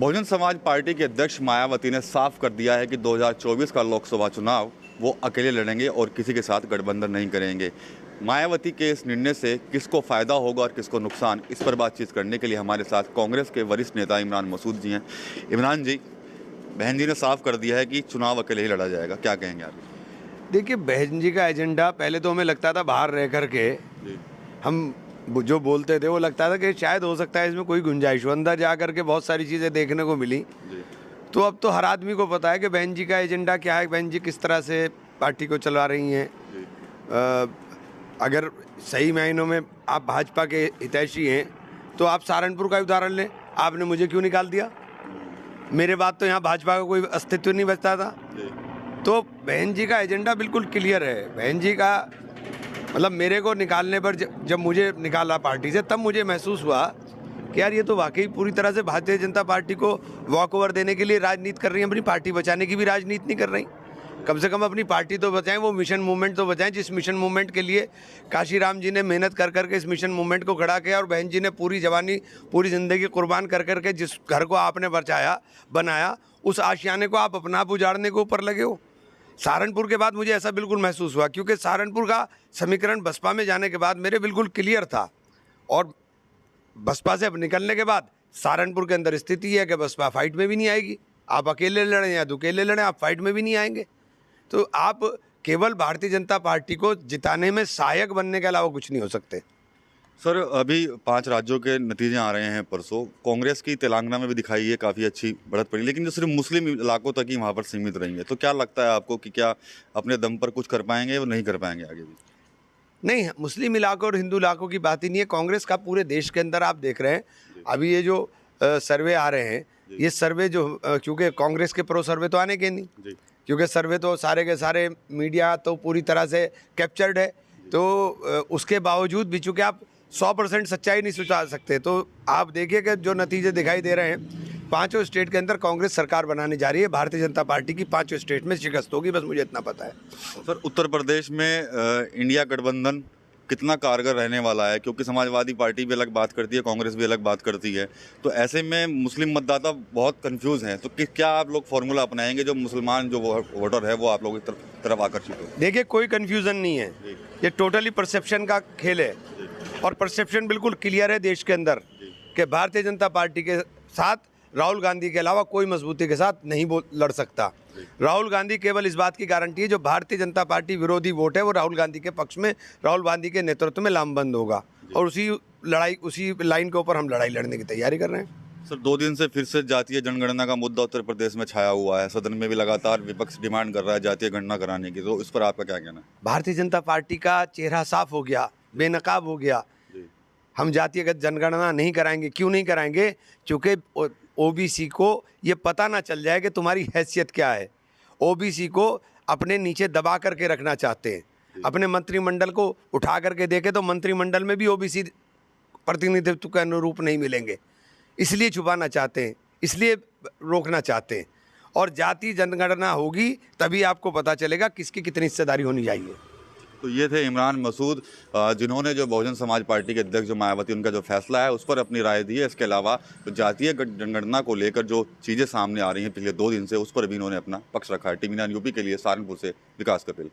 Bahujan Samaj party के अध्यक्ष मायावती ने साफ कर दिया है कि 2024 का लोकसभा चुनाव वो अकेले लड़ेंगे और किसी के साथ गठबंधन नहीं करेंगे। मायावती के इस निर्णय से किसको फ़ायदा होगा और किसको नुकसान, इस पर बातचीत करने के लिए हमारे साथ कांग्रेस के वरिष्ठ नेता इमरान मसूद जी हैं। इमरान जी, बहन जी ने साफ कर दिया है कि चुनाव अकेले ही लड़ा जाएगा, क्या कहेंगे आप? देखिए, बहन जी का एजेंडा पहले तो हमें लगता था बाहर रह करके हम जो बोलते थे वो लगता था कि शायद हो सकता है इसमें कोई गुंजाइश हो, अंदर जा करके बहुत सारी चीज़ें देखने को मिली। तो अब तो हर आदमी को पता है कि बहन जी का एजेंडा क्या है, बहन जी किस तरह से पार्टी को चला रही हैं। अगर सही मायनों में आप भाजपा के हितैषी हैं तो आप सहारनपुर का उदाहरण लें, आपने मुझे क्यों निकाल दिया? मेरे बाद तो यहाँ भाजपा का कोई अस्तित्व नहीं बचता था। तो बहन जी का एजेंडा बिल्कुल क्लियर है। बहन जी का मतलब मेरे को निकालने पर जब मुझे निकाला पार्टी से, तब मुझे महसूस हुआ कि यार ये तो वाकई पूरी तरह से भारतीय जनता पार्टी को वॉक ओवर देने के लिए राजनीति कर रही है, अपनी पार्टी बचाने की भी राजनीति नहीं कर रही। कम से कम अपनी पार्टी तो बचाएं, वो मिशन मूवमेंट तो बचाएं जिस मिशन मूवमेंट के लिए काशीराम जी ने मेहनत कर करके इस मिशन मूवमेंट को खड़ा किया, और बहन जी ने पूरी जवानी पूरी ज़िंदगी कुर्बान कर करके जिस घर को आपने बचाया बनाया, उस आशियाने को आप अपना आप उजाड़ने के ऊपर लगे हो। सहारनपुर के बाद मुझे ऐसा बिल्कुल महसूस हुआ, क्योंकि सहारनपुर का समीकरण बसपा में जाने के बाद मेरे बिल्कुल क्लियर था, और बसपा से अब निकलने के बाद सहारनपुर के अंदर स्थिति है कि बसपा फाइट में भी नहीं आएगी। आप अकेले लड़ें या अकेले लड़ें, आप फाइट में भी नहीं आएंगे। तो आप केवल भारतीय जनता पार्टी को जिताने में सहायक बनने के अलावा कुछ नहीं हो सकते। सर, अभी 5 राज्यों के नतीजे आ रहे हैं परसों। कांग्रेस की तेलंगाना में भी दिखाई है काफ़ी अच्छी बढ़त पड़ी, लेकिन जो सिर्फ मुस्लिम इलाकों तक ही वहाँ पर सीमित रही है। तो क्या लगता है आपको कि क्या अपने दम पर कुछ कर पाएंगे या नहीं कर पाएंगे आगे भी? नहीं, मुस्लिम इलाकों और हिंदू इलाकों की बात ही नहीं है। कांग्रेस का पूरे देश के अंदर आप देख रहे हैं, अभी ये जो सर्वे आ रहे हैं, ये सर्वे जो क्योंकि कांग्रेस के प्रो सर्वे तो आने के नहीं, क्योंकि सर्वे तो सारे के सारे मीडिया तो पूरी तरह से कैप्चर्ड है। तो उसके बावजूद भी चूँकि आप 100% सच्चाई नहीं सुझा सकते, तो आप देखिए कि जो नतीजे दिखाई दे रहे हैं, 5 स्टेट के अंदर कांग्रेस सरकार बनाने जा रही है। भारतीय जनता पार्टी की 5 स्टेट में शिकस्त होगी, बस मुझे इतना पता है। सर, उत्तर प्रदेश में इंडिया गठबंधन कितना कारगर रहने वाला है? क्योंकि समाजवादी पार्टी भी अलग बात करती है, कांग्रेस भी अलग बात करती है, तो ऐसे में मुस्लिम मतदाता बहुत कंफ्यूज हैं। तो क्या आप लोग फॉर्मूला अपनाएंगे जो मुसलमान जो वोटर है वो आप लोगों की तरफ आकर्षित हो? देखिए, कोई कन्फ्यूज़न नहीं है, ये टोटली परसेप्शन का खेल है, और परसेप्शन बिल्कुल क्लियर है देश के अंदर कि भारतीय जनता पार्टी के साथ राहुल गांधी के अलावा कोई मजबूती के साथ नहीं लड़ सकता। राहुल गांधी केवल इस बात की गारंटी है, जो भारतीय जनता पार्टी विरोधी वोट है वो राहुल गांधी के पक्ष में, राहुल गांधी के नेतृत्व में लामबंद होगा, और उसी लाइन के ऊपर हम लड़ाई लड़ने की तैयारी कर रहे हैं। सर, 2 दिन से फिर से जातीय जनगणना का मुद्दा उत्तर प्रदेश में छाया हुआ है। सदन में भी लगातार विपक्ष डिमांड कर रहा है जातीय गणना कराने की, तो इस पर आपका क्या कहना है? भारतीय जनता पार्टी का चेहरा साफ हो गया, बेनकाब हो गया। हम जातीयगत जनगणना नहीं कराएंगे। क्यों नहीं कराएंगे? क्योंकि ओबीसी को ये पता ना चल जाए कि तुम्हारी हैसियत क्या है। ओबीसी को अपने नीचे दबा करके रखना चाहते हैं। अपने मंत्रिमंडल को उठा करके देखे तो मंत्रिमंडल में भी ओबीसी प्रतिनिधित्व के अनुरूप नहीं मिलेंगे, इसलिए छुपाना चाहते हैं, इसलिए रोकना चाहते हैं। और जातीय जनगणना होगी तभी आपको पता चलेगा किसकी कितनी हिस्सेदारी होनी चाहिए। तो ये थे इमरान मसूद, जिन्होंने जो बहुजन समाज पार्टी के अध्यक्ष जो मायावती उनका जो फैसला है उस पर अपनी राय दी है। इसके अलावा तो जातीय जनगणना को लेकर जो चीज़ें सामने आ रही हैं पिछले 2 दिन से, उस पर भी इन्होंने अपना पक्ष रखा है। टीवी 9 यूपी के लिए सहारनपुर से विकास कपिल।